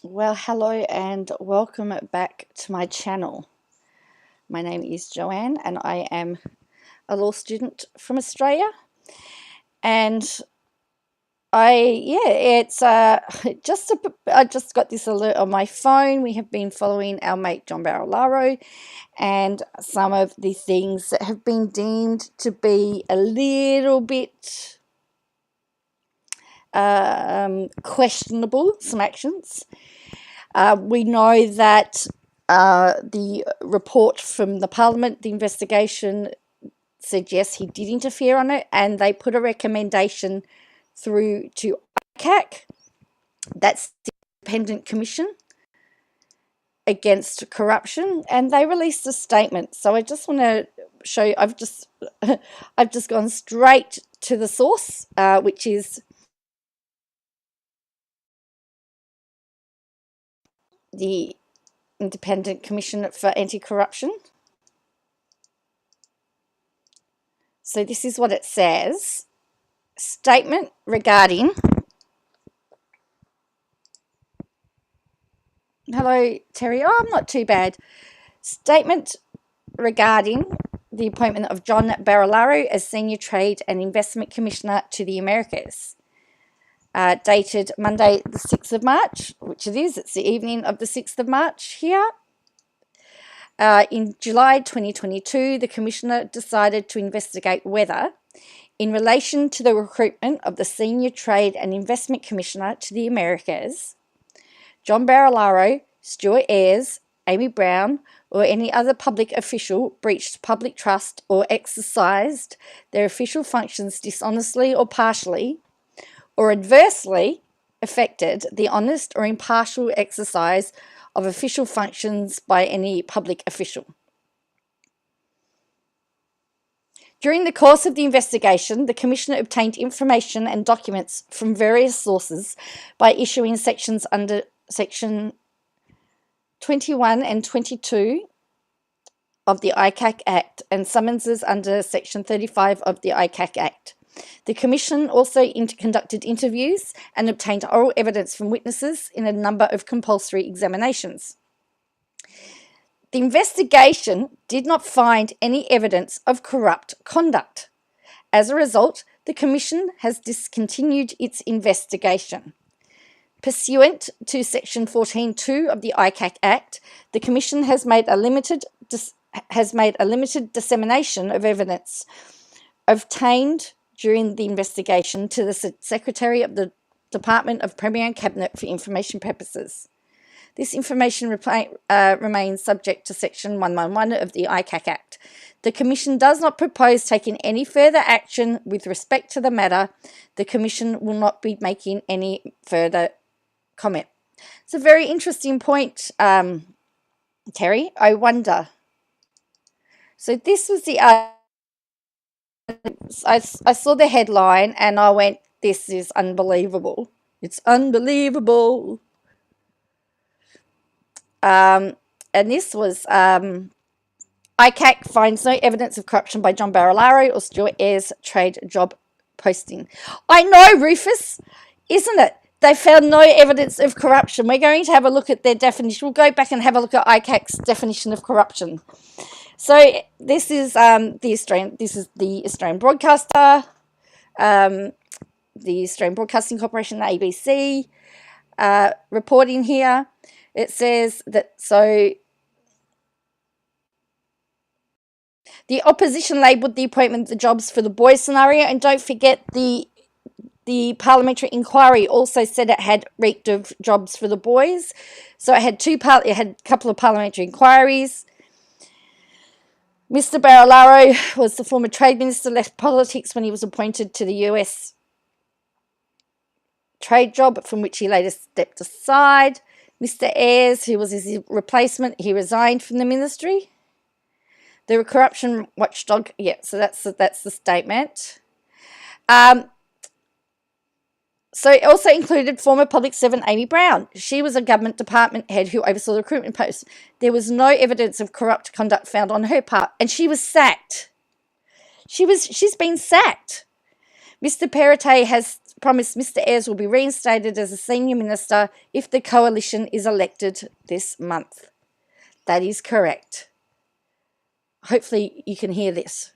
Well, hello and welcome back to my channel. My name is Joanne and I am a law student from Australia. And I just got this alert on my phone. We have been following our mate John Barilaro and some of the things that have been deemed to be a little bit questionable, some actions. We know that the report from the Parliament, the investigation, said yes, he did interfere on it, and they put a recommendation through to ICAC. That's the Independent Commission Against Corruption, and they released a statement. So I just want to show you, I've just gone straight to the source, which is the Independent Commission for Anti-Corruption. So this is what it says. Statement regarding... Hello, Terry. Oh, I'm not too bad. Statement regarding the appointment of John Barilaro as Senior Trade and Investment Commissioner to the Americas. Dated Monday the 6th of March, which it is. It's the evening of the 6th of March here. In July 2022, the Commissioner decided to investigate whether, in relation to the recruitment of the Senior Trade and Investment Commissioner to the Americas, John Barilaro, Stuart Ayres, Amy Brown, or any other public official breached public trust or exercised their official functions dishonestly or partially, or adversely affected the honest or impartial exercise of official functions by any public official. During the course of the investigation, the Commissioner obtained information and documents from various sources by issuing sections under Section 21 and 22 of the ICAC Act and summonses under Section 35 of the ICAC Act. The Commission also conducted interviews and obtained oral evidence from witnesses in a number of compulsory examinations. The investigation did not find any evidence of corrupt conduct. As a result, the Commission has discontinued its investigation. Pursuant to Section 14.2 of the ICAC Act, the Commission has made a limited dissemination of evidence obtained during the investigation to the Secretary of the Department of Premier and Cabinet for information purposes. This information remains subject to Section 111 of the ICAC Act. The Commission does not propose taking any further action with respect to the matter. The Commission will not be making any further comment. It's a very interesting point, Terry. I wonder. So this was the... I saw the headline and I went, this is unbelievable. It's unbelievable. And this was ICAC finds no evidence of corruption by John Barilaro or Stuart Ayres trade job posting. I know, Rufus, isn't it? They found no evidence of corruption. We're going to have a look at their definition. We'll go back and have a look at ICAC's definition of corruption. So this is the Australian broadcaster, the Australian Broadcasting Corporation, the ABC, reporting here. It says that the opposition labelled the appointment the jobs for the boys scenario, and don't forget the parliamentary inquiry also said it had reeked of jobs for the boys. So it had a couple of parliamentary inquiries. Mr. Barilaro was the former trade minister, left politics when he was appointed to the US trade job, from which he later stepped aside. Mr. Ayres, who was his replacement, he resigned from the ministry. The corruption watchdog, so that's the statement. So it also included former public servant Amy Brown. She was a government department head who oversaw the recruitment post. There was no evidence of corrupt conduct found on her part, and she was sacked. She's been sacked. Mr. Perrottet has promised Mr. Ayres will be reinstated as a senior minister if the coalition is elected this month. That is correct. Hopefully you can hear this.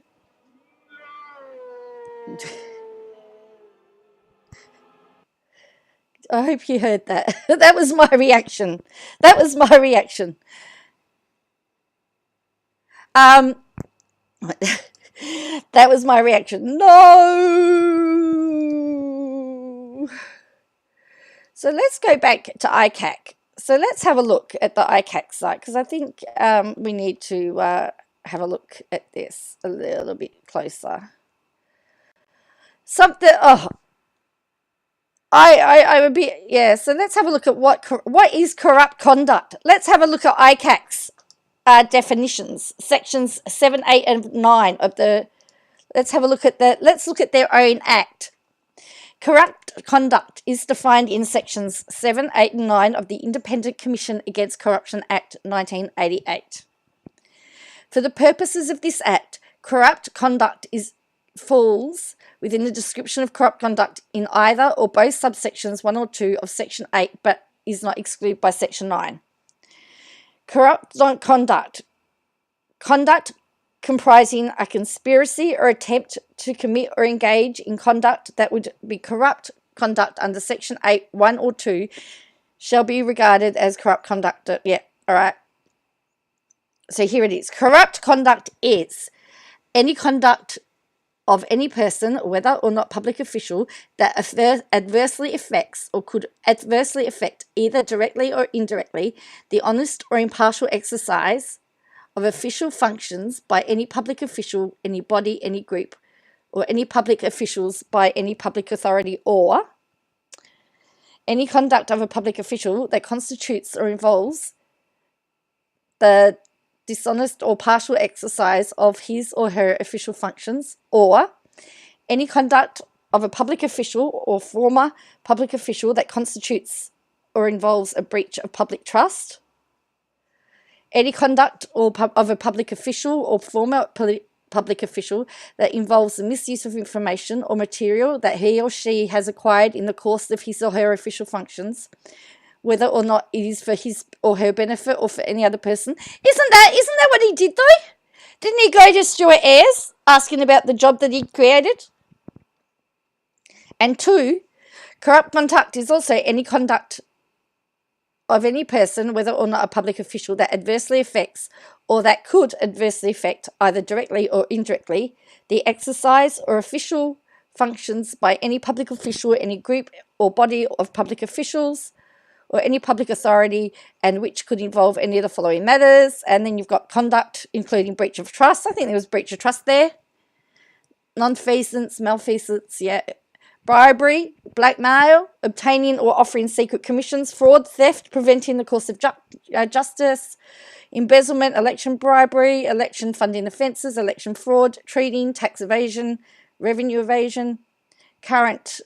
I hope you heard that. That was my reaction. That was my reaction. That was my reaction. No! So let's go back to ICAC. So let's have a look at the ICAC site, because I think we need to have a look at this a little bit closer. Something, I would be, yeah, so let's have a look at what is corrupt conduct. Let's have a look at ICAC's definitions, sections 7, 8, and 9 of the, let's look at their own act. Corrupt conduct is defined in sections 7, 8, and 9 of the Independent Commission Against Corruption Act 1988. For the purposes of this act, corrupt conduct falls within the description of corrupt conduct in either or both subsections 1 or 2 of section 8, but is not excluded by section 9. Corrupt conduct comprising a conspiracy or attempt to commit or engage in conduct that would be corrupt conduct under section 8, 1 or 2 shall be regarded as corrupt conduct. Yeah, all right. So here it is. Corrupt conduct is any conduct of any person, whether or not public official, that adversely affects or could adversely affect, either directly or indirectly, the honest or impartial exercise of official functions by any public official, any body, any group, or any public officials by any public authority, or any conduct of a public official that constitutes or involves the dishonest or partial exercise of his or her official functions, or any conduct of a public official or former public official that constitutes or involves a breach of public trust, any conduct of a public official or former public official that involves the misuse of information or material that he or she has acquired in the course of his or her official functions, whether or not it is for his or her benefit or for any other person. Isn't that what he did though? Didn't he go to Stuart Ayres asking about the job that he created? And 2, corrupt conduct is also any conduct of any person, whether or not a public official, that adversely affects or that could adversely affect, either directly or indirectly, the exercise or official functions by any public official, any group or body of public officials, or any public authority, and which could involve any of the following matters. And then you've got conduct, including breach of trust. I think there was breach of trust there. Nonfeasance, malfeasance, yeah. Bribery, blackmail, obtaining or offering secret commissions, fraud, theft, preventing the course of justice, embezzlement, election bribery, election funding offences, election fraud, treating, tax evasion, revenue evasion, currency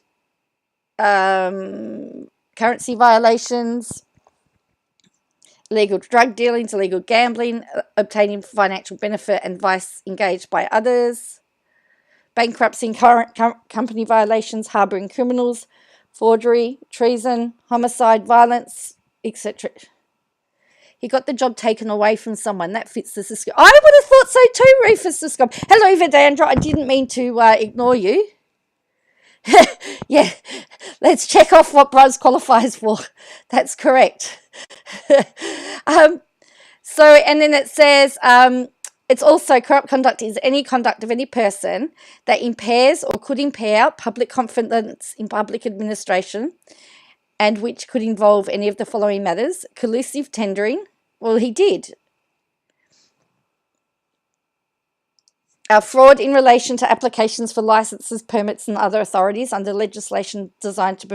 violations, illegal drug dealings, illegal gambling, obtaining financial benefit and vice engaged by others, bankruptcy, company violations, harbouring criminals, forgery, treason, homicide, violence, etc. He got the job taken away from someone. That fits the description. I would have thought so too, Rufus Descom. Hello, Vedandra. I didn't mean to ignore you. Yeah, let's check off what Bruz qualifies for. That's correct. So, and then it says, it's also corrupt conduct is any conduct of any person that impairs or could impair public confidence in public administration, and which could involve any of the following matters: collusive tendering. Well, he did. Fraud in relation to applications for licenses, permits, and other authorities under legislation designed to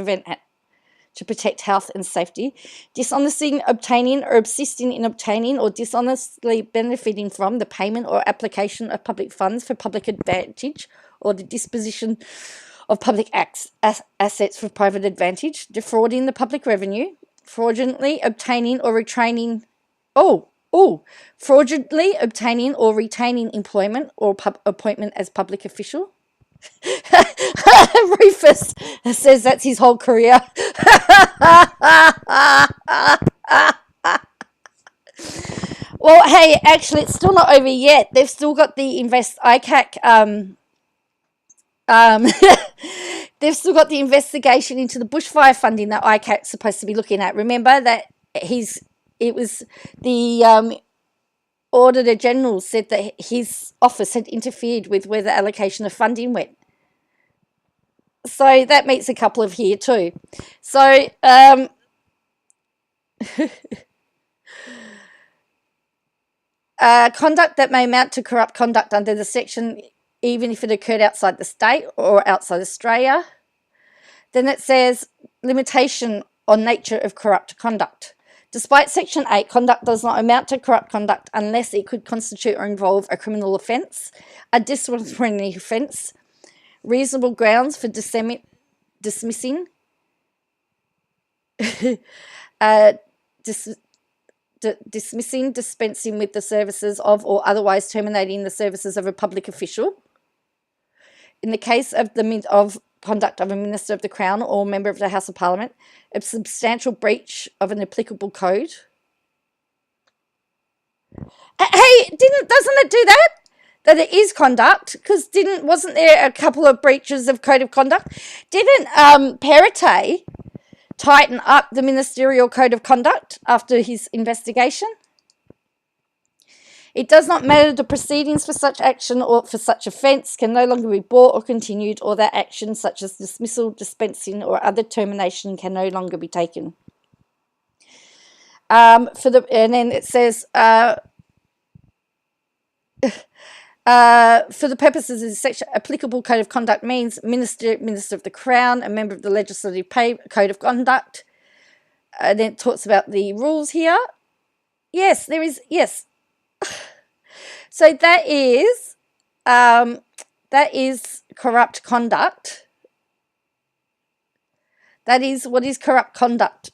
protect health and safety. Dishonestly obtaining or assisting in obtaining or dishonestly benefiting from the payment or application of public funds for public advantage or the disposition of public assets for private advantage. Defrauding the public revenue. Fraudulently obtaining or retaining. Fraudulently obtaining or retaining employment or appointment as public official. Rufus says that's his whole career. Well, hey, actually, it's still not over yet. They've still got the ICAC. They've still got the investigation into the bushfire funding that ICAC's supposed to be looking at. Remember that it was the Auditor General said that his office had interfered with where the allocation of funding went. So that meets a couple of here too. So conduct that may amount to corrupt conduct under the section, even if it occurred outside the state or outside Australia. Then it says limitation on nature of corrupt conduct. Despite Section 8, conduct does not amount to corrupt conduct unless it could constitute or involve a criminal offence, a disciplinary offence, reasonable grounds for dismissing, dismissing, dispensing with the services of, or otherwise terminating the services of a public official. In the case of conduct of a Minister of the Crown or member of the House of Parliament, a substantial breach of an applicable code. Hey, doesn't it do that? That it is conduct? Because wasn't there a couple of breaches of code of conduct? Didn't Perrottet tighten up the ministerial code of conduct after his investigation? It does not matter the proceedings for such action or for such offence can no longer be brought or continued, or that action such as dismissal, dispensing, or other termination can no longer be taken. And then it says for the purposes of this section, applicable code of conduct means Minister of the Crown, a member of the Legislative Code of Conduct. Then it talks about the rules here. Yes, there is. Yes. So that is corrupt conduct. That is what is corrupt conduct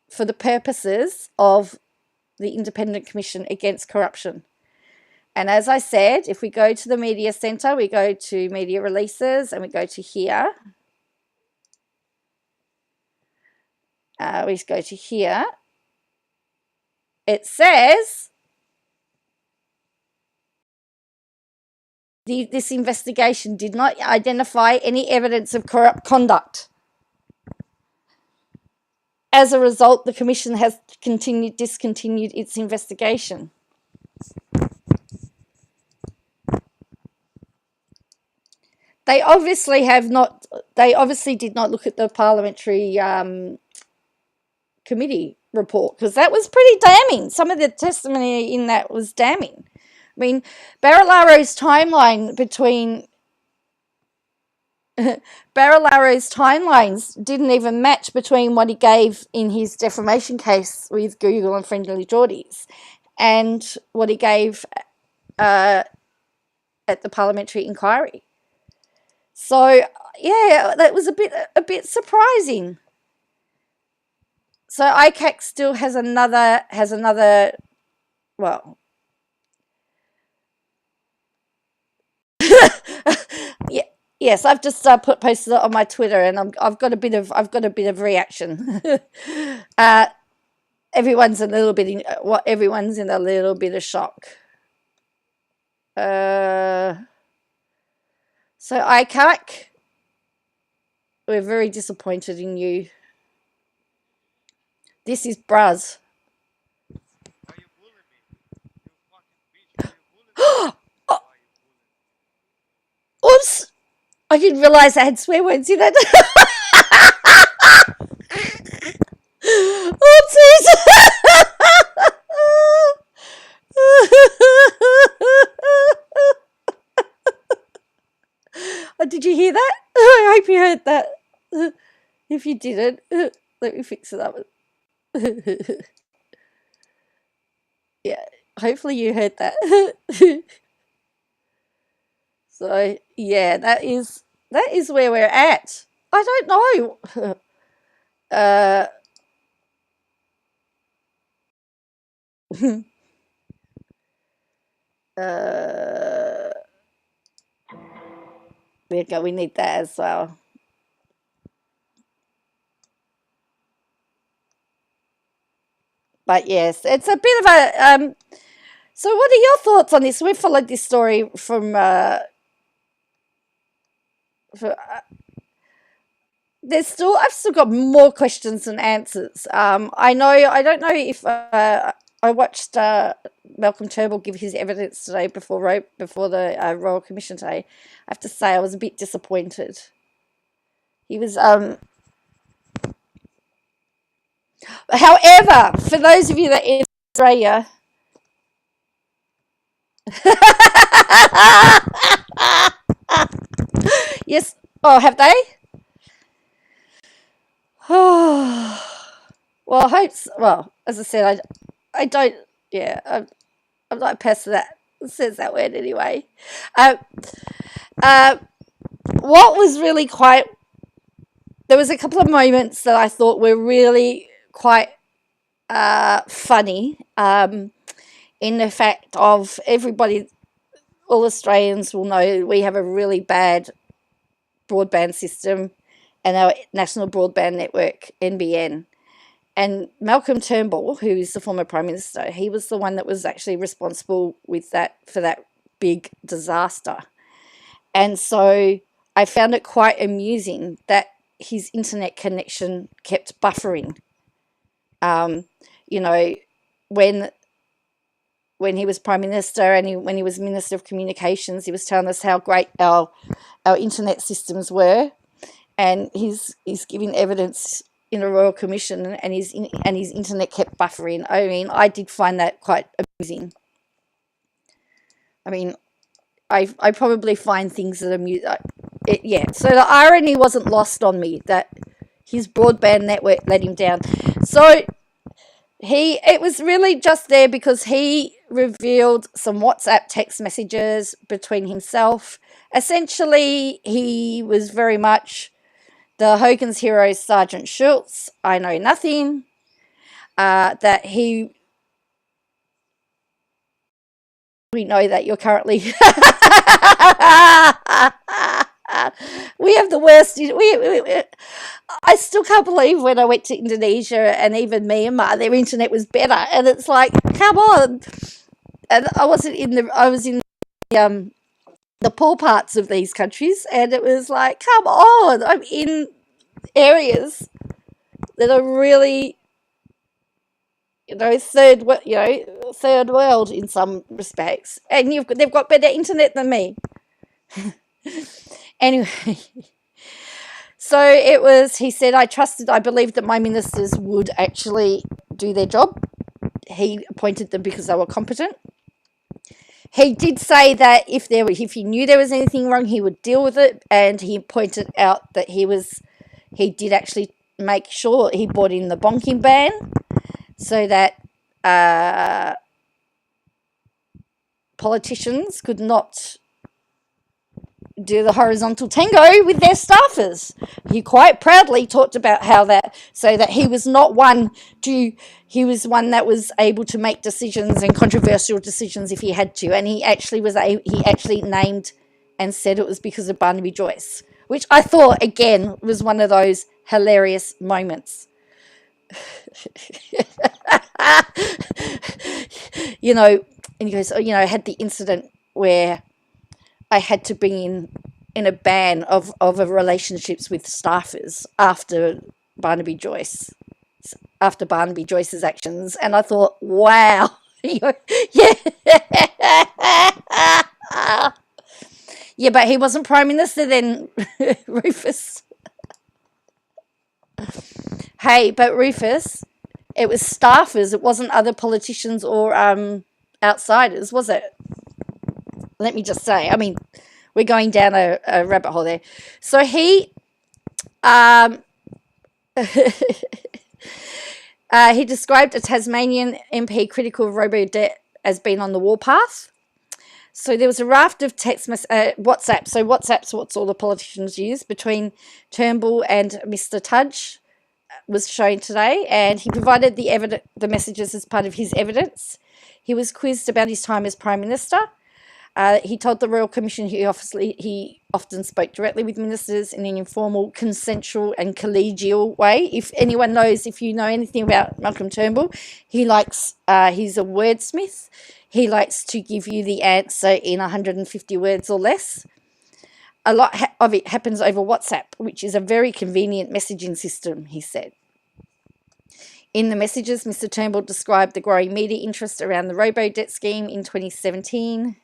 for the purposes of the Independent Commission Against Corruption. And as I said, if we go to the Media Centre, we go to Media Releases, and we go to here. We go to here. It says this investigation did not identify any evidence of corrupt conduct. As a result, the Commission has discontinued its investigation. They obviously did not look at the parliamentary committee report, because that was pretty damning. Some of the testimony in that was damning. I mean, Barilaro's timelines didn't even match between what he gave in his defamation case with Google and Friendly Geordies and what he gave at the parliamentary inquiry. So yeah, that was a bit surprising. So ICAC still has another well. Yeah, yes, I've just posted it on my Twitter, and I've got a bit of reaction. Everyone's in a little bit of shock. So ICAC, we're very disappointed in you. This is Braz. Why you bullying me? You fucking bitch. Why you bullying me? Oops! I didn't realise I had swear words in it. Oopsies! Oh, did you hear that? I hope you heard that. If you didn't, let me fix it up. Yeah, hopefully you heard that. So yeah, that is where we're at. I don't know. There you go. We need that as well. But yes, it's a bit of a. So, what are your thoughts on this? We followed this story from. For, I've still got more questions than answers. I know. I don't know if I watched Malcolm Turnbull give his evidence today before the Royal Commission today. I have to say I was a bit disappointed. He was. However, for those of you that in Australia. Yes. Oh, have they? Well, I hope. Well, as I said, I don't. Yeah, I'm not a person that says that word anyway. Uh, uh, what was really quite. There was a couple of moments that I thought were really quite funny. In the fact of everybody, all Australians will know we have a really bad broadband system and our national broadband network, NBN. And Malcolm Turnbull, who is the former Prime Minister, he was the one that was actually responsible for that big disaster. And so I found it quite amusing that his internet connection kept buffering. You know, when he was Prime Minister and when he was Minister of Communications, he was telling us how great our internet systems were, and he's giving evidence in a Royal Commission, and his internet kept buffering. I mean, I did find that quite amusing. I mean, I probably find things that amuse. Yeah. So the irony wasn't lost on me that his broadband network let him down. So it was really just there because he revealed some WhatsApp text messages between himself. Essentially, he was very much the Hogan's hero, Sergeant Schultz. I know nothing. That we know that you're currently. We have the worst. I still can't believe when I went to Indonesia and even Myanmar, their internet was better, and it's like, come on. And I was in the poor parts of these countries, and it was like, come on, I'm in areas that are really, third world in some respects, and they've got better internet than me. Anyway, so it was. He said, I believed that my ministers would actually do their job. He appointed them because they were competent. He did say that if he knew there was anything wrong, he would deal with it, and he pointed out that he did actually make sure he brought in the bonking ban so that politicians could not do the horizontal tango with their staffers. He quite proudly talked about how that he was not one he was one that was able to make decisions and controversial decisions if he had to, and he actually named and said it was because of Barnaby Joyce, which I thought again was one of those hilarious moments. And he goes, I had the incident where I had to bring in a ban of relationships with staffers after Barnaby Joyce's actions, and I thought, wow, yeah, yeah, but he wasn't Prime Minister then, Rufus. Hey, but Rufus, it was staffers. It wasn't other politicians or outsiders, was it? Let me just say. I mean, we're going down a rabbit hole there. So he he described a Tasmanian MP critical of robo-debt as being on the warpath. So there was a raft of WhatsApp. So WhatsApp's what all the politicians use between Turnbull and Mr. Tudge was shown today, and he provided the messages as part of his evidence. He was quizzed about his time as Prime Minister. He told the Royal Commission he often spoke directly with ministers in an informal, consensual and collegial way. If you know anything about Malcolm Turnbull, he's a wordsmith. He likes to give you the answer in 150 words or less. A lot of it happens over WhatsApp, which is a very convenient messaging system, he said. In the messages, Mr. Turnbull described the growing media interest around the robo-debt scheme in 2017.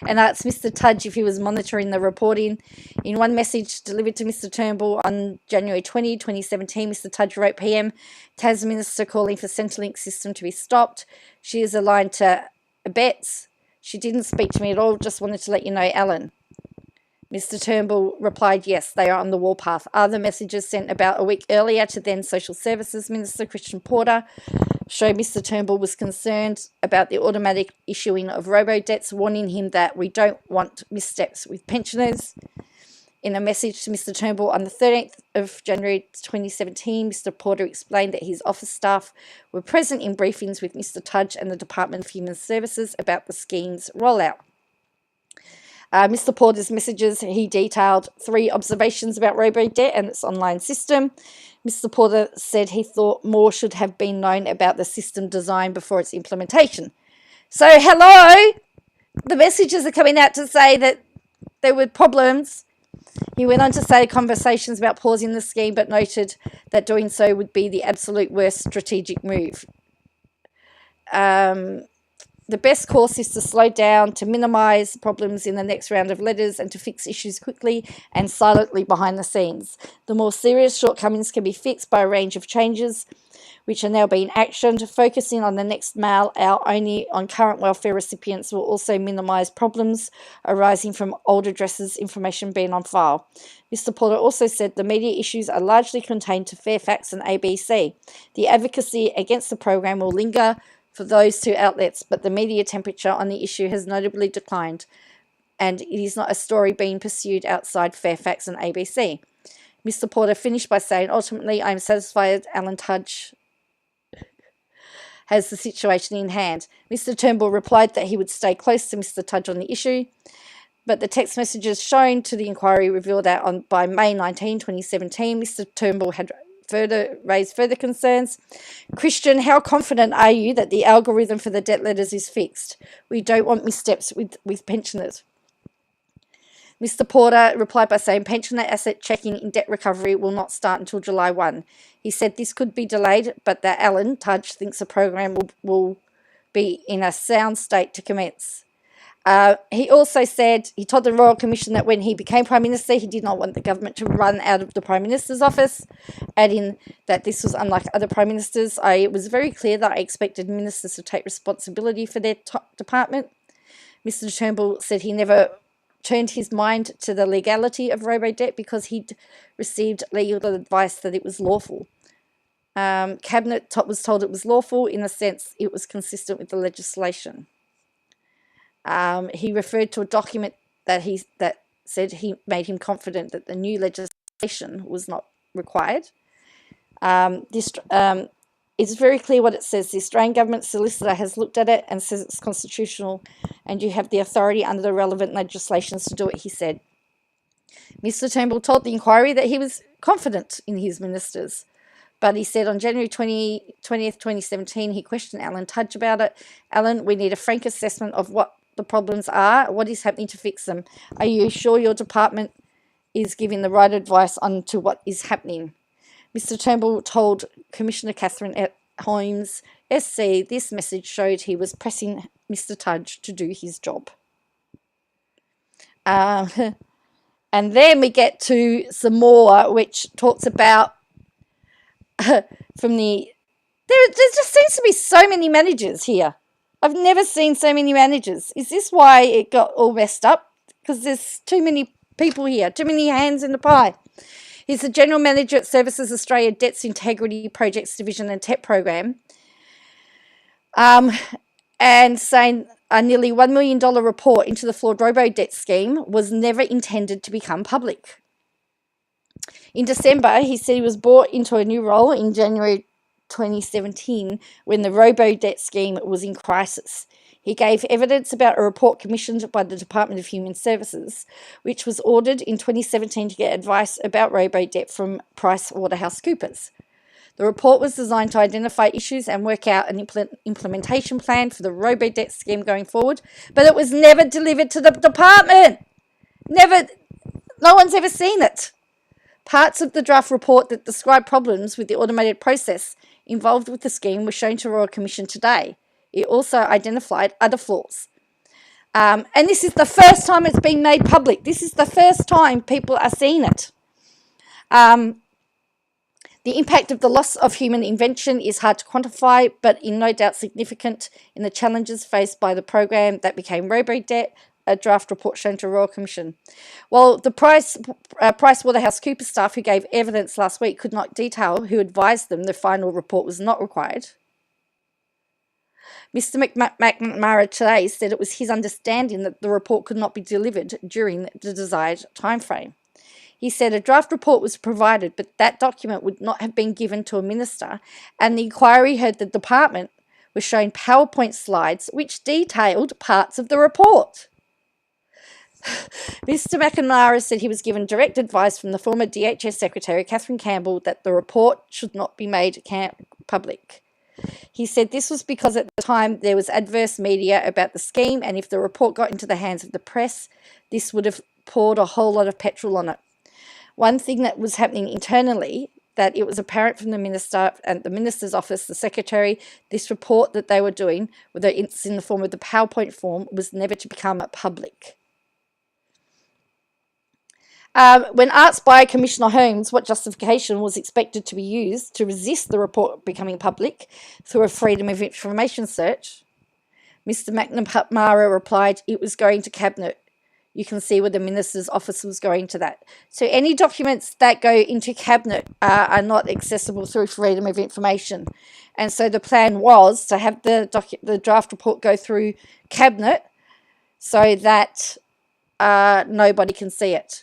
And asked Mr. Tudge if he was monitoring the reporting. In one message delivered to Mr. Turnbull on January 20, 2017, Mr. Tudge wrote, PM, Tas Minister calling for Centrelink system to be stopped. She is aligned to Abets. She didn't speak to me at all, just wanted to let you know, Alan. Mr. Turnbull replied, yes, they are on the warpath. Other messages sent about a week earlier to then Social Services Minister Christian Porter showed Mr. Turnbull was concerned about the automatic issuing of robo-debts, warning him that we don't want missteps with pensioners. In a message to Mr. Turnbull on the 13th of January 2017, Mr. Porter explained that his office staff were present in briefings with Mr. Tudge and the Department of Human Services about the scheme's rollout. Mr. Porter's messages, he detailed 3 observations about robo-debt and its online system. Mr. Porter said he thought more should have been known about the system design before its implementation. So, hello! The messages are coming out to say that there were problems. He went on to say conversations about pausing the scheme, but noted that doing so would be the absolute worst strategic move. The best course is to slow down, to minimise problems in the next round of letters and to fix issues quickly and silently behind the scenes. The more serious shortcomings can be fixed by a range of changes which are now being actioned. Focusing on the next mail out only on current welfare recipients will also minimise problems arising from old addresses information being on file. Mr. Porter also said the media issues are largely contained to Fairfax and ABC. The advocacy against the program will linger for those 2 outlets, but the media temperature on the issue has notably declined, and it is not a story being pursued outside Fairfax and ABC. Mr. Porter finished by saying, ultimately, I am satisfied Alan Tudge has the situation in hand. Mr. Turnbull replied that he would stay close to Mr. Tudge on the issue, but the text messages shown to the inquiry revealed that by May 19, 2017, Mr. Turnbull had raised further concerns. Christian, how confident are you that the algorithm for the debt letters is fixed? We don't want missteps with pensioners. Mr. Porter replied by saying pensioner asset checking in debt recovery will not start until July 1. He said this could be delayed, but that Alan Tudge thinks the program will be in a sound state to commence. He also said, he told the Royal Commission that when he became Prime Minister, he did not want the government to run out of the Prime Minister's office, adding that this was unlike other Prime Ministers. It was very clear that I expected ministers to take responsibility for their department. Mr. Turnbull said he never turned his mind to the legality of robo-debt because he'd received legal advice that it was lawful. Cabinet was told it was lawful in the sense it was consistent with the legislation. He referred to a document that said he made him confident that the new legislation was not required. It's very clear what it says. The Australian government solicitor has looked at it and says it's constitutional and you have the authority under the relevant legislations to do it, he said. Mr. Turnbull told the inquiry that he was confident in his ministers, but he said on January 20th, 2017, he questioned Alan Tudge about it. Alan, we need a frank assessment of what the problems are, what is happening to fix them. Are you sure your department is giving the right advice on to what is happening? Mr. Turnbull told Commissioner Catherine Holmes, SC, this message showed he was pressing Mr. Tudge to do his job. And then we get to some more, which talks about there just seems to be so many managers here. I've never seen so many managers. Is this why it got all messed up? Because there's too many people here, too many hands in the pie. He's the General Manager at Services Australia Debts Integrity Projects Division and TEP Program. And saying a nearly $1 million report into the flawed robo-debt scheme was never intended to become public. In December, he said he was brought into a new role in January 2017 when the robo-debt scheme was in crisis. He gave evidence about a report commissioned by the Department of Human Services, which was ordered in 2017 to get advice about robo-debt from PricewaterhouseCoopers. The report was designed to identify issues and work out an implementation plan for the robo-debt scheme going forward, but it was never delivered to the department. Never. No one's ever seen it. Parts of the draft report that describe problems with the automated process involved with the scheme were shown to Royal Commission today. It also identified other flaws. And this is the first time it's been made public. This is the first time people are seeing it. The impact of the loss of human invention is hard to quantify, but in no doubt significant in the challenges faced by the program that became robo-debt, a draft report shown to Royal Commission. While the PricewaterhouseCoopers staff who gave evidence last week could not detail who advised them the final report was not required, Mr. McNamara today said it was his understanding that the report could not be delivered during the desired timeframe. He said a draft report was provided, but that document would not have been given to a minister, and the inquiry heard the department was showing PowerPoint slides which detailed parts of the report. Mr. McNamara said he was given direct advice from the former DHS Secretary, Catherine Campbell, that the report should not be made public. He said this was because at the time there was adverse media about the scheme, and if the report got into the hands of the press, this would have poured a whole lot of petrol on it. One thing that was happening internally, that it was apparent from the minister and the minister's office, the secretary, this report that they were doing, whether it's in the form of the PowerPoint form, was never to become public. When asked by Commissioner Holmes what justification was expected to be used to resist the report becoming public through a Freedom of Information search, Mr. McNamara replied, it was going to Cabinet. You can see where the Minister's office was going to that. So any documents that go into Cabinet are not accessible through Freedom of Information. And so the plan was to have the draft report go through Cabinet so that nobody can see it.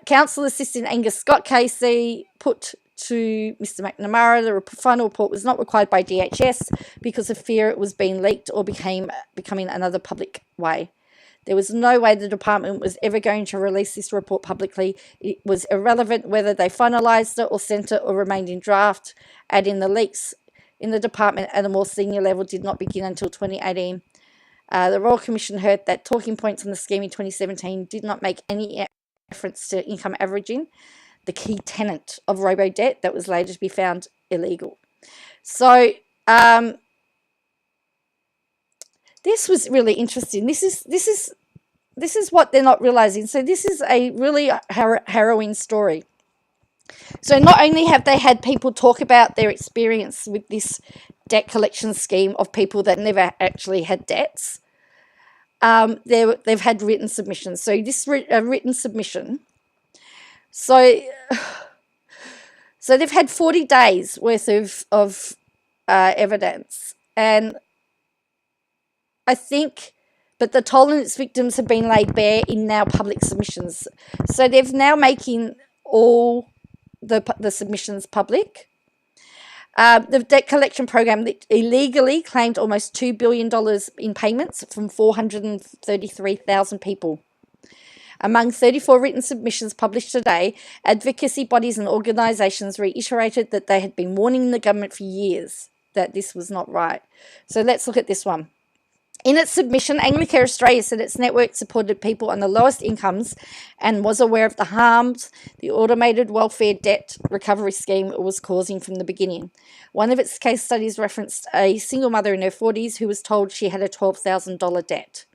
Council Assistant Angus Scott KC put to Mr. McNamara, the final report was not required by DHS because of fear it was being leaked or becoming another public way. There was no way the department was ever going to release this report publicly. It was irrelevant whether they finalised it or sent it or remained in draft, adding the leaks in the department at a more senior level did not begin until 2018. The Royal Commission heard that talking points on the scheme in 2017 did not make any reference to income averaging, the key tenet of robo-debt that was later to be found illegal. So this was really interesting. This is what they're not realizing. So this is a really harrowing story. So not only have they had people talk about their experience with this debt collection scheme of people that never actually had debts, they've had written submissions. So this written submission. So they've had 40 days worth of evidence, and I think, but the toll and its victims have been laid bare in now public submissions. So they're now making all the submissions public. The debt collection program illegally claimed almost $2 billion in payments from 433,000 people. Among 34 written submissions published today, advocacy bodies and organisations reiterated that they had been warning the government for years that this was not right. So let's look at this one. In its submission, Anglicare Australia said its network supported people on the lowest incomes and was aware of the harms the automated welfare debt recovery scheme was causing from the beginning. One of its case studies referenced a single mother in her 40s who was told she had a $12,000 debt.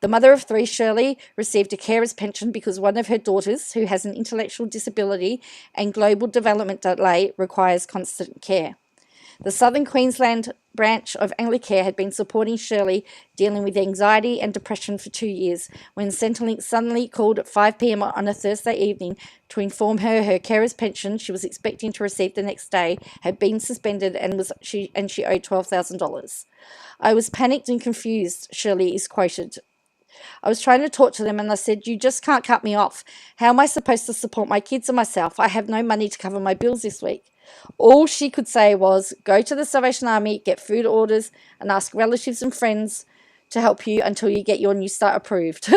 The mother of three, Shirley, received a carer's pension because one of her daughters, who has an intellectual disability and global development delay, requires constant care. The Southern Queensland branch of Anglicare had been supporting Shirley dealing with anxiety and depression for 2 years when Centrelink suddenly called at 5 p.m. on a Thursday evening to inform her carer's pension she was expecting to receive the next day had been suspended and she owed $12,000. I was panicked and confused, Shirley is quoted. I was trying to talk to them and I said, you just can't cut me off. How am I supposed to support my kids and myself? I have no money to cover my bills this week. All she could say was, go to the Salvation Army, get food orders, and ask relatives and friends to help you until you get your new start approved.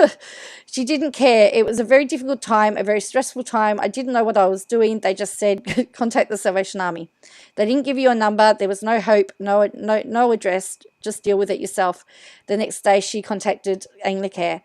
She didn't care. It was a very difficult time, a very stressful time. I didn't know what I was doing. They just said, contact the Salvation Army. They didn't give you a number. There was no hope, no address. Just deal with it yourself. The next day, she contacted Anglicare.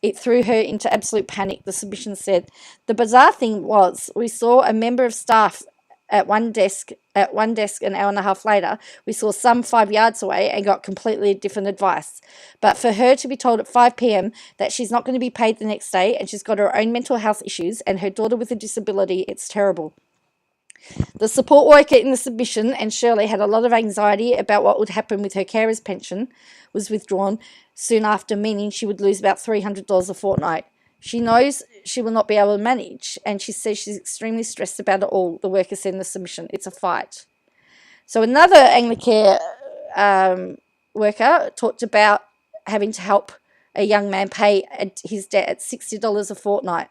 It threw her into absolute panic, the submission said. The bizarre thing was, we saw a member of staff at one desk an hour and a half later. We saw some 5 yards away and got completely different advice. But for her to be told at 5 p.m. that she's not going to be paid the next day and she's got her own mental health issues and her daughter with a disability, it's terrible. The support worker in the submission, and Shirley, had a lot of anxiety about what would happen with her carer's pension was withdrawn soon after, meaning she would lose about $300 a fortnight. She knows she will not be able to manage, and she says she's extremely stressed about it all, the worker said in the submission. It's a fight. So another Anglicare worker talked about having to help a young man pay his debt at $60 a fortnight.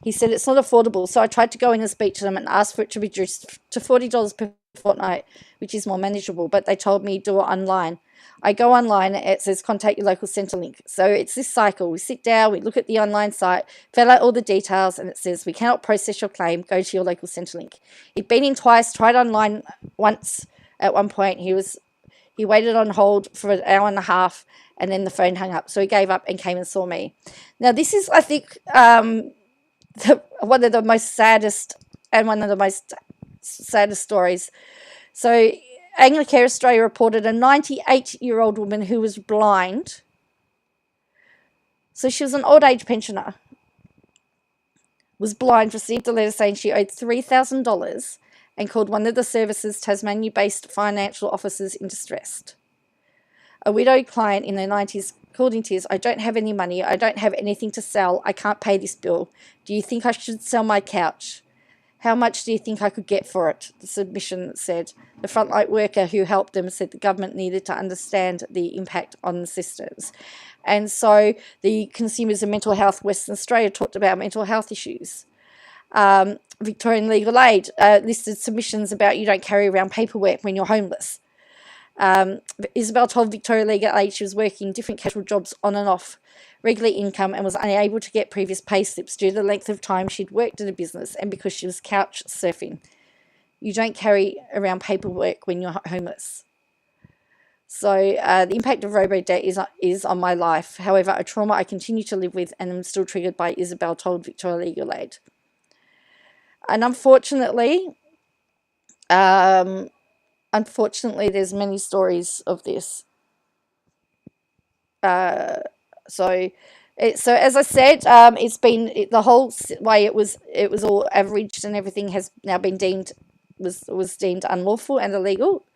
He said it's not affordable, so I tried to go in and speak to them and ask for it to be reduced to $40 per fortnight, which is more manageable, but they told me do it online. I go online, it says contact your local Centrelink. So it's this cycle. We sit down, we look at the online site, fill out all the details, and it says we cannot process your claim, go to your local Centrelink. He'd been in twice, tried online once at one point. He waited on hold for an hour and a half, and then the phone hung up. So he gave up and came and saw me. Now, this is, I think, one of the most saddest stories. So Anglicare Australia reported a 98-year-old woman who was blind. So she was an old age pensioner, was blind, received a letter saying she owed $3,000 and called one of the service's Tasmania-based financial officers in distress. A widowed client in her 90s called in tears, I don't have any money, I don't have anything to sell, I can't pay this bill. Do you think I should sell my couch? How much do you think I could get for it? The submission said. The frontline worker who helped them said the government needed to understand the impact on the systems. And so the Consumers and Mental Health Western Australia talked about mental health issues. Victorian Legal Aid listed submissions about you don't carry around paperwork when you're homeless. Isabel told Victoria Legal Aid she was working different casual jobs on and off regular income and was unable to get previous pay slips due to the length of time she'd worked in a business and because she was couch surfing. You don't carry around paperwork when you're homeless. So the impact of robo-debt is on my life. However, a trauma I continue to live with and am still triggered by, Isabel told Victoria Legal Aid. And unfortunately, there's many stories of this. So as I said, it's been the whole way it was all averaged and everything has now been deemed was deemed unlawful and illegal.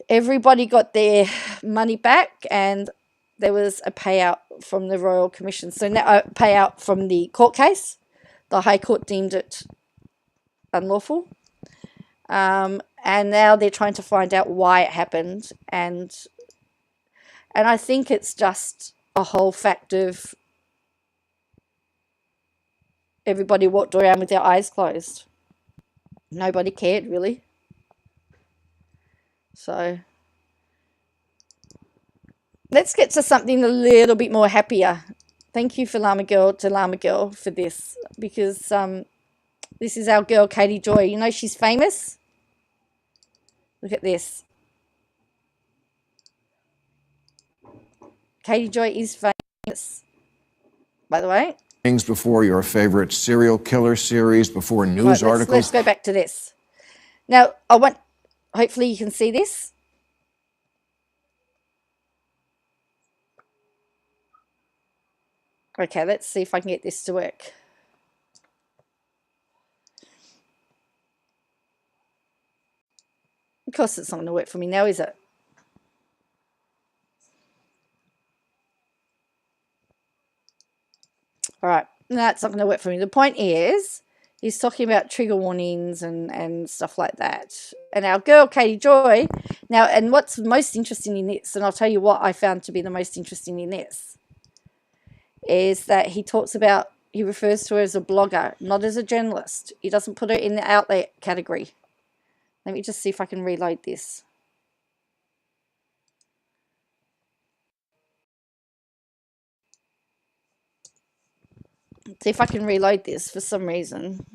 Everybody got their money back, and there was a payout from the Royal Commission. So now a payout from the court case. The High Court deemed it unlawful. And now they're trying to find out why it happened, and I think it's just a whole fact of everybody walked around with their eyes closed. Nobody cared, really. So let's get to something a little bit more happier. Thank you for Llama Girl for this, because this is our girl Katie Joy. You know she's famous. Look at this. Katie Joy is famous, by the way. Things before your favorite serial killer series, before news articles. Let's go back to this. Now, hopefully you can see this. Okay, let's see if I can get this to work. Of course, it's not going to work for me now, is it? All right, no, it's not going to work for me. The point is, he's talking about trigger warnings and stuff like that. And our girl, Katie Joy, now, and what's most interesting in this, and I'll tell you what I found to be the most interesting in this. is that he refers to her as a blogger, not as a journalist. He doesn't put her in the outlet category. Let me just see if I can reload this. See if I can reload this for some reason.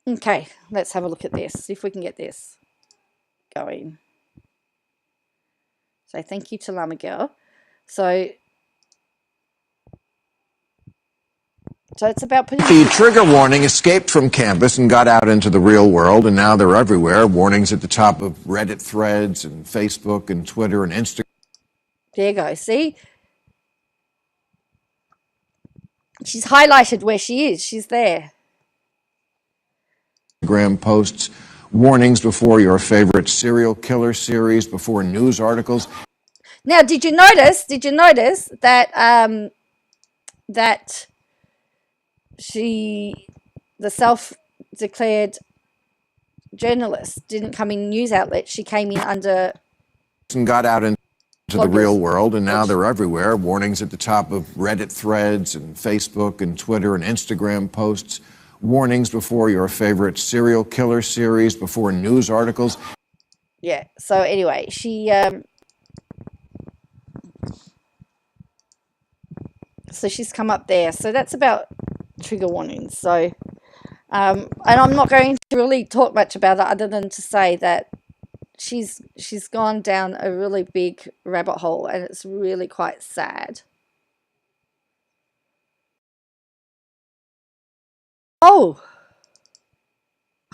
Okay, let's have a look at this. See if we can get this going. So thank you to Llama Girl. So it's about putting... The trigger warning escaped from campus and got out into the real world, and now they're everywhere. Warnings at the top of Reddit threads and Facebook and Twitter and Instagram. There you go, see? She's highlighted where she is. She's there. Instagram posts, warnings before your favorite serial killer series, before news articles. Now, did you notice that that the self-declared journalist didn't come in news outlets. She came in under... And got out into the real world, and now they're everywhere. Warnings at the top of Reddit threads and Facebook and Twitter and Instagram posts. Warnings before your favorite serial killer series, before news articles. Yeah, so anyway, she... So she's come up there. So that's about trigger warnings. So, and I'm not going to really talk much about it other than to say that she's gone down a really big rabbit hole, and it's really quite sad. Oh,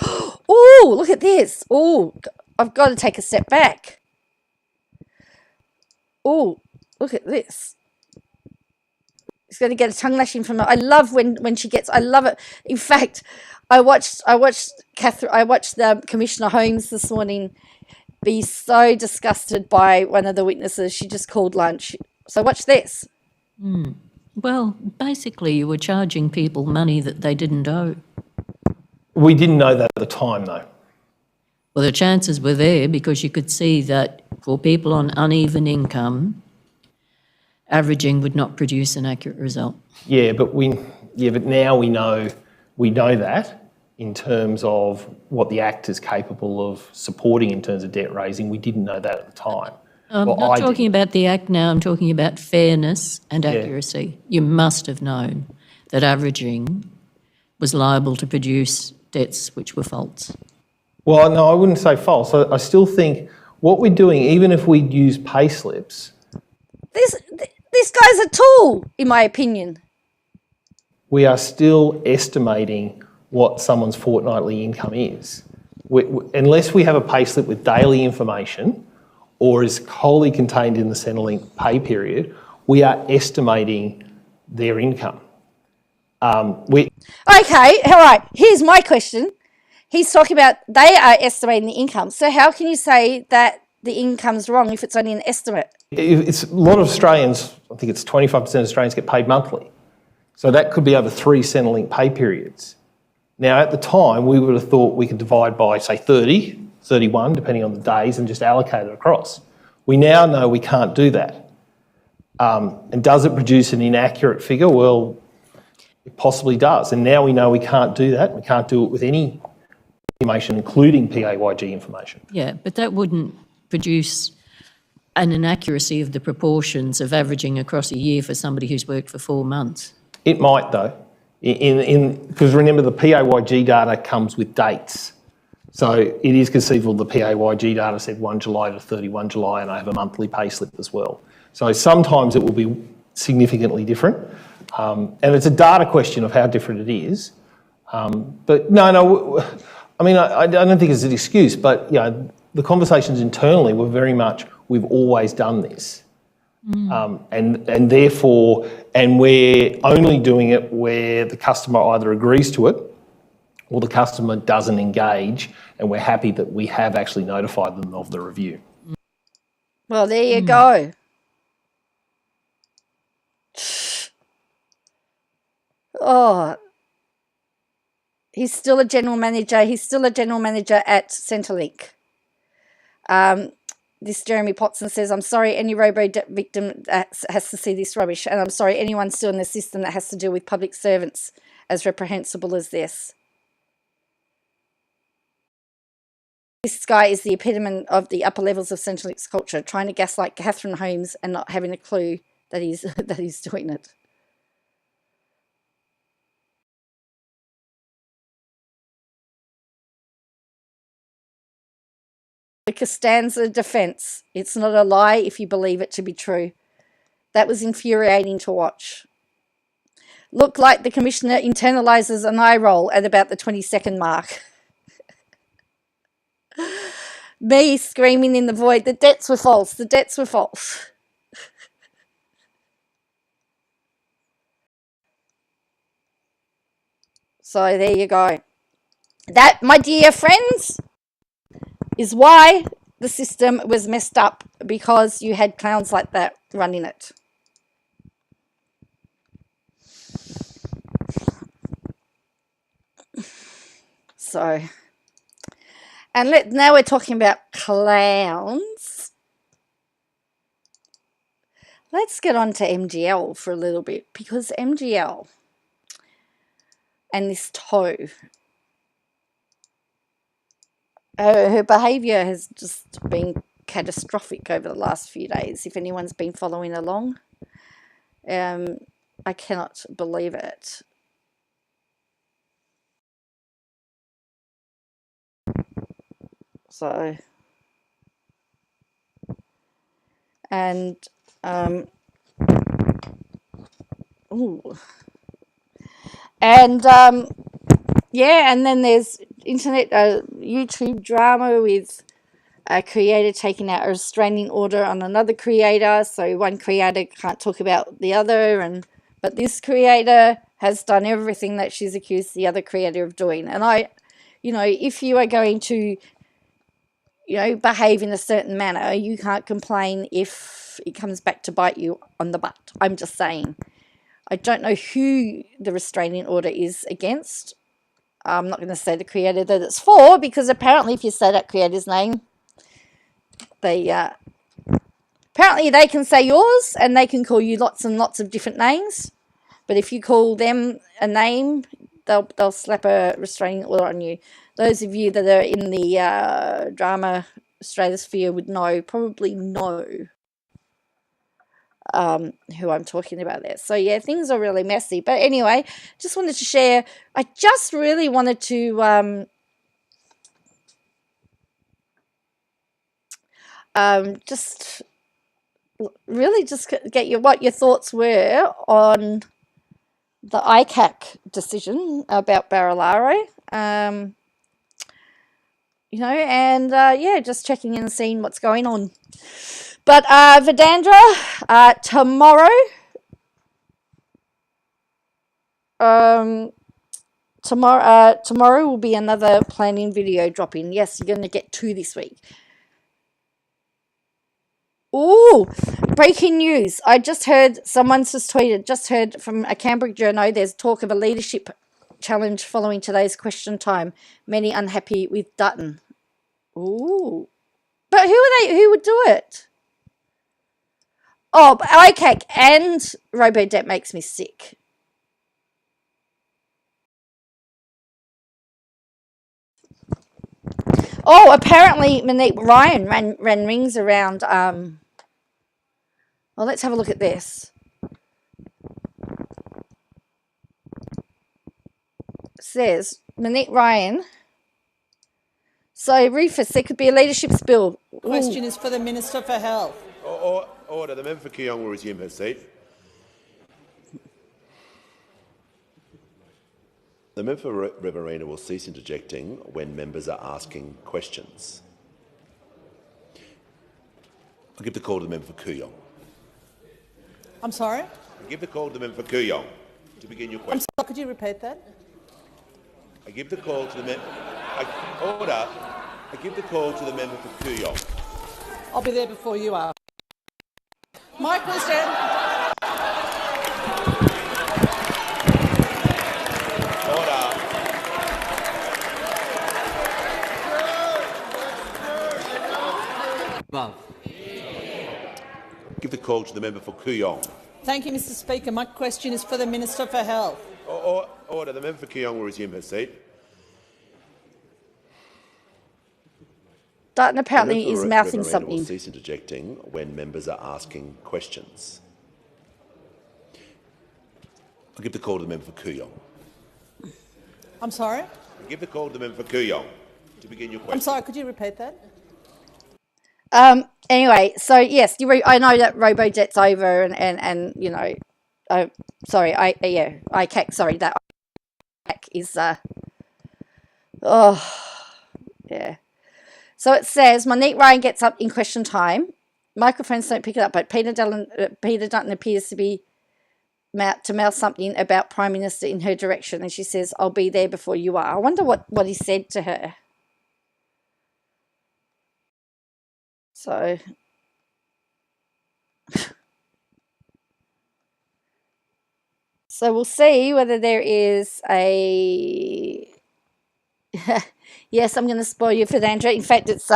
oh, look at this. Oh, I've got to take a step back. Oh, look at this. She's going to get a tongue lashing from her. I love when she gets. I love it. In fact, I watched the Commissioner Holmes this morning be so disgusted by one of the witnesses. She just called lunch. So watch this. Well, basically, you were charging people money that they didn't owe. We didn't know that at the time, though. Well, the chances were there because you could see that for people on uneven income, averaging would not produce an accurate result. Yeah, but now we know that in terms of what the Act is capable of supporting in terms of debt raising. We didn't know that at the time. I'm not talking about the Act now, I'm talking about fairness and accuracy. You must have known that averaging was liable to produce debts which were false. Well, no, I wouldn't say false. I still think what we're doing, even if we use pay slips... This guy's a tool, in my opinion. We are still estimating what someone's fortnightly income is. Unless we have a pay slip with daily information or is wholly contained in the Centrelink pay period, we are estimating their income. Okay, all right, here's my question. He's talking about they are estimating the income. So how can you say that the income's wrong if it's only an estimate? It's a lot of Australians, I think it's 25% of Australians get paid monthly. So that could be over 3 Centrelink pay periods. Now, at the time, we would have thought we could divide by, say, 30, 31, depending on the days, and just allocate it across. We now know we can't do that. And does it produce an inaccurate figure? Well, it possibly does. And now we know we can't do that. We can't do it with any information, including PAYG information. Yeah, but that wouldn't produce an inaccuracy of the proportions of averaging across a year for somebody who's worked for 4 months. It might, though, because remember the PAYG data comes with dates. So it is conceivable the PAYG data said 1 July to 31 July, and I have a monthly pay slip as well. So sometimes it will be significantly different. And it's a data question of how different it is. But no, I mean, I don't think it's an excuse, but the conversations internally were very much, we've always done this. And therefore, and we're only doing it where the customer either agrees to it or the customer doesn't engage, and we're happy that we have actually notified them of the review. Well, there you go. Oh, he's still a general manager. He's still a general manager at Centrelink. This Jeremy Potson says, I'm sorry any victim that has to see this rubbish, and I'm sorry anyone still in the system that has to deal with public servants as reprehensible as this. This guy is the epitome of the upper levels of Centrelink's culture, trying to gaslight Catherine Holmes and not having a clue that he's doing it. The Costanza defense. It's not a lie if you believe it to be true. That was infuriating to watch. Look like the commissioner internalizes an eye roll at about the 20-second mark. Me screaming in the void, the debts were false, the debts were false. So there you go. That, my dear friends, is why the system was messed up, because you had clowns like that running it. So, and now we're talking about clowns. Let's get on to MGL for a little bit, because MGL and this tow, her behaviour has just been catastrophic over the last few days. If anyone's been following along, I cannot believe it. So, and yeah, and then there's internet YouTube drama with a creator taking out a restraining order on another creator. So one creator can't talk about the other, but this creator has done everything that she's accused the other creator of doing. And if you are going to, behave in a certain manner, you can't complain if it comes back to bite you on the butt. I'm just saying. I don't know who the restraining order is against. I'm not going to say the creator that it's for, because apparently if you say that creator's name, apparently they can say yours and they can call you lots and lots of different names. But if you call them a name, they'll slap a restraining order on you. Those of you that are in the drama stratosphere would probably know who I'm talking about there. So yeah, things are really messy. But anyway, just wanted to share. I just really wanted to just get what your thoughts were on the ICAC decision about Barilaro. Just checking in and seeing what's going on. But Vedandra, tomorrow will be another planning video dropping. Yes, you're going to get 2 this week. Ooh, breaking news. Someone's just tweeted, from a Canberra journo, there's talk of a leadership challenge following today's question time. Many unhappy with Dutton. Ooh. But who would do it? Oh, but ICAC and RoboDebt makes me sick. Oh, apparently Monique Ryan ran rings around. Well, let's have a look at this. It says Monique Ryan. So, Rufus, there could be a leadership spill. Question is for the Minister for Health. Order. The member for Kooyong will resume her seat. The member for Riverina will cease interjecting when members are asking questions. I'll give the call to the member for Kooyong. I'm sorry? I give the call to the member for Kooyong to begin your question. I'm sorry, could you repeat that? I give the call to the member. Order. I give the call to the member for Kooyong. I'll be there before you are. My question. call to the member for Kooyong. Thank you, Mr Speaker. My question is for the Minister for Health. Order. The member for Kooyong will resume her seat. Dutton apparently The member is for mouthing Riverina will something. cease interjecting when members are asking questions. I'll give the call to the member for Kooyong. I'm sorry? I give the call to the member for Kooyong to begin your question. I'm sorry, could you repeat that? Anyway, so yes, I know that RoboJet's over, and you know, sorry, ICAC. Sorry, that ICAC is yeah. So it says Monique Ryan gets up in question time. Microphones don't pick it up, but Peter Dutton appears to be to mouth something about Prime Minister in her direction, and she says, "I'll be there before you are." I wonder what he said to her. So, we'll see whether there is a. Yes, I'm going to spoil you for Andrew. In fact, it's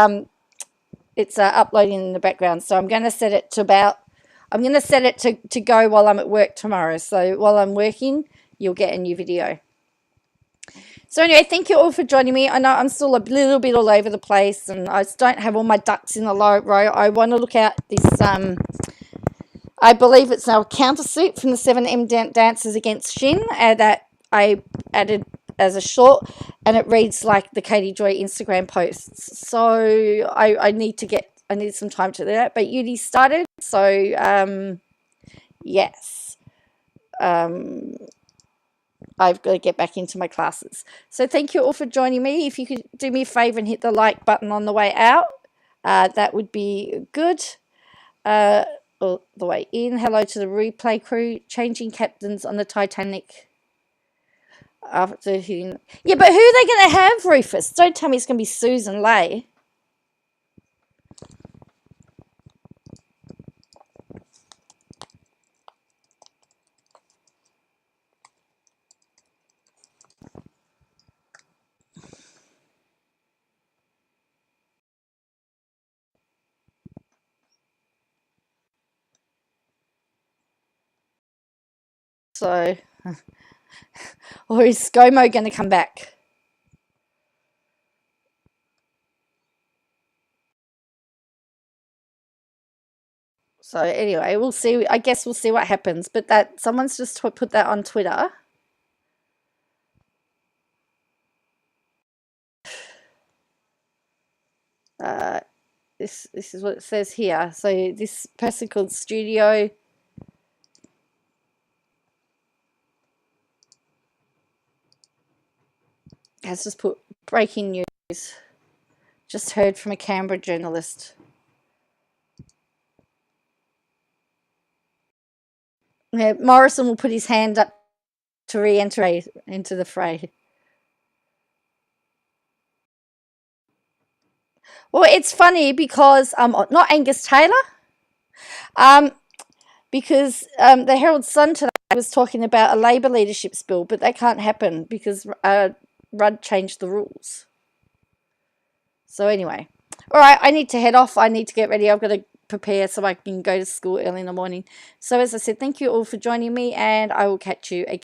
uploading in the background, so I'm going to set it to I'm going to set it to go while I'm at work tomorrow. So while I'm working, you'll get a new video. So anyway, thank you all for joining me. I know I'm still a little bit all over the place, and I just don't have all my ducks in a row. I want to look at this. I believe it's our countersuit from the 7M Dancers Against Shin that I added as a short, and it reads like the Katie Joy Instagram posts. So I need some time to do that. But uni started, so yes. I've got to get back into my classes. So thank you all for joining me. If you could do me a favour and hit the like button on the way out, that would be good. Or the way in. Hello to the replay crew. Changing captains on the Titanic. After hitting... Yeah, but who are they going to have, Rufus? Don't tell me it's going to be Susan Lay. So, or is ScoMo going to come back? So anyway, we'll see. I guess we'll see what happens. But that someone's just put that on Twitter. This is what it says here. So this person called Studio has just put breaking news. Just heard from a Canberra journalist. Yeah, Morrison will put his hand up to re-enter into the fray. Well, it's funny because not Angus Taylor, because the Herald Sun today was talking about a Labor leadership bill, but that can't happen because Rudd changed the rules. So anyway, all right, I need to head off. I need to get ready. I've got to prepare so I can go to school early in the morning. So as I said, thank you all for joining me, and I will catch you again.